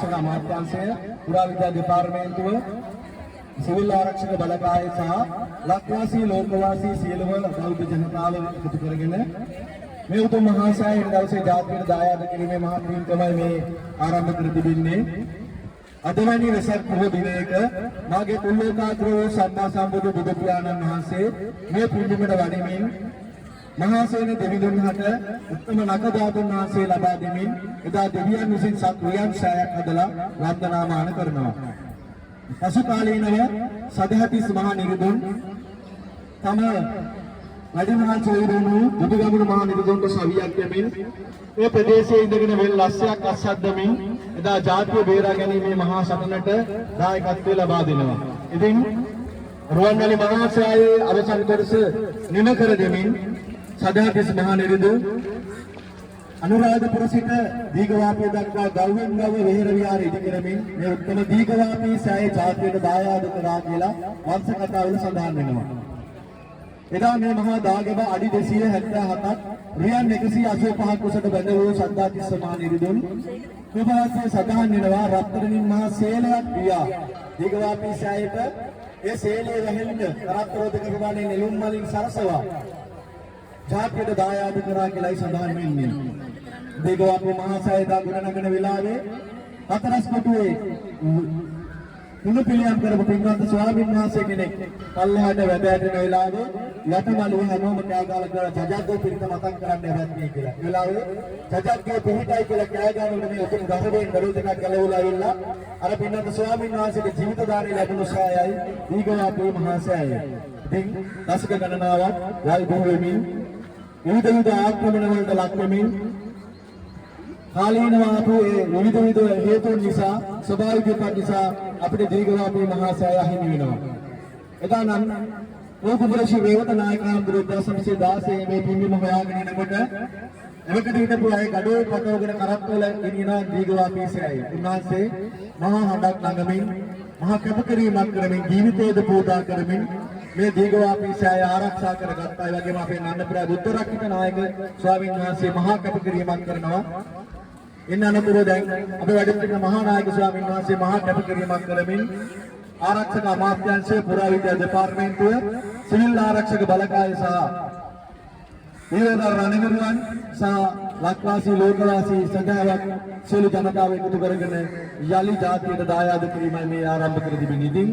ආරක්ෂක අමාත්‍යාංශය, පුරාවිද්‍යා දෙපාර්තමේන්තුව, සිවිල් ආරක්ෂක බලකාය සහ ලක්වාසී ලෝකවාසී සියලුම බෞද්ධ ජනතාව එකතු කරගෙන මේ උතුම් මහා සෑය දවසේ ජාතියට දායාද කිරීමේ මහා පින් තමයි මේ ආරම්භ කර තිබෙන්නේ. අදවැනි වෙසක් පොහොය දිනයක මාගේ තුල්ලෝකාග්‍ර වූ සම්මා සම්බුදු බුදු පියාණන් වහන්සේ මේ පිළිමයට වඩිමින් මහා සේන දෙවිඳුන්හට උත්තම නගධාතුන් වහන්සේ ලබා දෙමින් එදා දෙවියන් විසින් සත්වයන් සෑයක් හදලා වන්දනාමාන කරනවා. පසු කාලීනව සදහතිස් මහා නිරිඳුන් තම වැඩිමහල් සොයුරුණු බුදුගමන මහා නිරිඳුන්ට සවියක් දෙමින් මේ ප්‍රදේශයේ ඉඳගෙන වෙල් ලස්සයක් අස්සද්දමින් එදා ජාතිය බේරා ගැනීමේ මහා සටනට දායකත්වය ලබා දෙනවා. ඉතින් රුවන්වැලි මහා සෑයේ අවසන් කොටස නිම කර දෙමින් සදහතිස් මහා නිරිඳු අනුරාධපුර සිට දීඝවාපිය දක්වා ගව්වෙන් ගව විහෙර විහාර ඉදි කරමින් මේ උත්තම දීඝවාපී සෑයේ ජාතියට දායාද කරා කියලා වංශ කතාවල සඳහන් වෙනවා. එදා මේ මහා දාගැබ අඩි 277ක් රියන් 185ක් උසට බැඳ වූ සද්ධාතිස්ස මහා නිරිඳුන් ප්‍රභාසයේ සඳහන් වෙනවා රත්තරණින් මහා සේලයක් පියා දීඝවාපී සෑයට ඒ සේලයේ වැහෙන්න කරත්තරෝධක ප්‍රමාණය නෙළුම් මලින් සරසවා ජාතියට දායාද කරා කියලායි සඳහන් වෙන්නේ. දීඝවාපී මහා සෑය දා ගුණනගන වෙලාවේ හතරස් කොටුවේ මුළු පිළියම් කරපු පින්වත් ස්වාමීන් වහන්සේ කෙනෙක් පල්ලෙහාට වැඩ ඇටෙන වෙලාවේ යටමළුව හැමෝම කෑගාලා කරලා ජජග්ගෝ පිරිත මතක් කරන්න හැවැත්නේ කියලා. ඒ වෙලාවේ ජජග්ගෝ පිරිතයි කියලා කෑගානවල මේ උතුම් ගහවෙන් දරුව දෙකක් ගැලවලා ඇවිල්ලා අර පින්වත් ස්වාමීන් වහන්සේගේ ජීවිත දාණය ලැබුණු සෑයයි දීඝවාපී මහා සෑයයි. ඉතින් දශක ගණනාවක් වෛභව වෙමින් විවිධ ආක්‍රමණ වලට ලක් වෙමින් කාලීනව ආපු ඒ විවිධ හේතුන් නිසා ස්වභාවික විපත් නිසා අපිට දීඝවාපී මහා සෑය හිමි වෙනවා. එදා නම් ලෝකපුර ශ්‍රී රේවත නායක හඳුරු 1916 මේ පින්බිම හොයාගෙන යනකොට එවකට හිටපු අය ගඩොල් පතවගෙන කරත්තවල ගෙනියන දීඝවාපී සෑය. උන්වහන්සේ මහා හඬක් නගමින් මහා කැපකිරීමක් කරමින් ජීවිතයද පූජා කරමින් මේ දීඝවාපී සෑය ආරක්ෂා කරගත්තා. ඒ වගේම අපේ නන්නපුරා බුද්ධ රක්කිත නායක ස්වාමීන් වහන්සේ මහා කැපකිරීමක් කරනවා. ඉන්න අනතුරුව දැන් අපේ වැඩ සිටින මහා නායක ස්වාමීන් වහන්සේ මහා කැපකිරීමක් කරමින් ආරක්ෂක අමාත්‍යාංශය, පුරාවිද්‍යා දෙපාර්තමේන්තුව, සිවිල් ආරක්ෂක බලකාය සහ ඊළඟ රණවිරුවන් සහ ලක්වාසී ලෝකවාසී සඳහාවක් සියලු ජනතාව එකතු කරගෙන යලි ජාතියට දායාද කිරීමයි මේ ආරම්භ කර තිබෙන්නේ.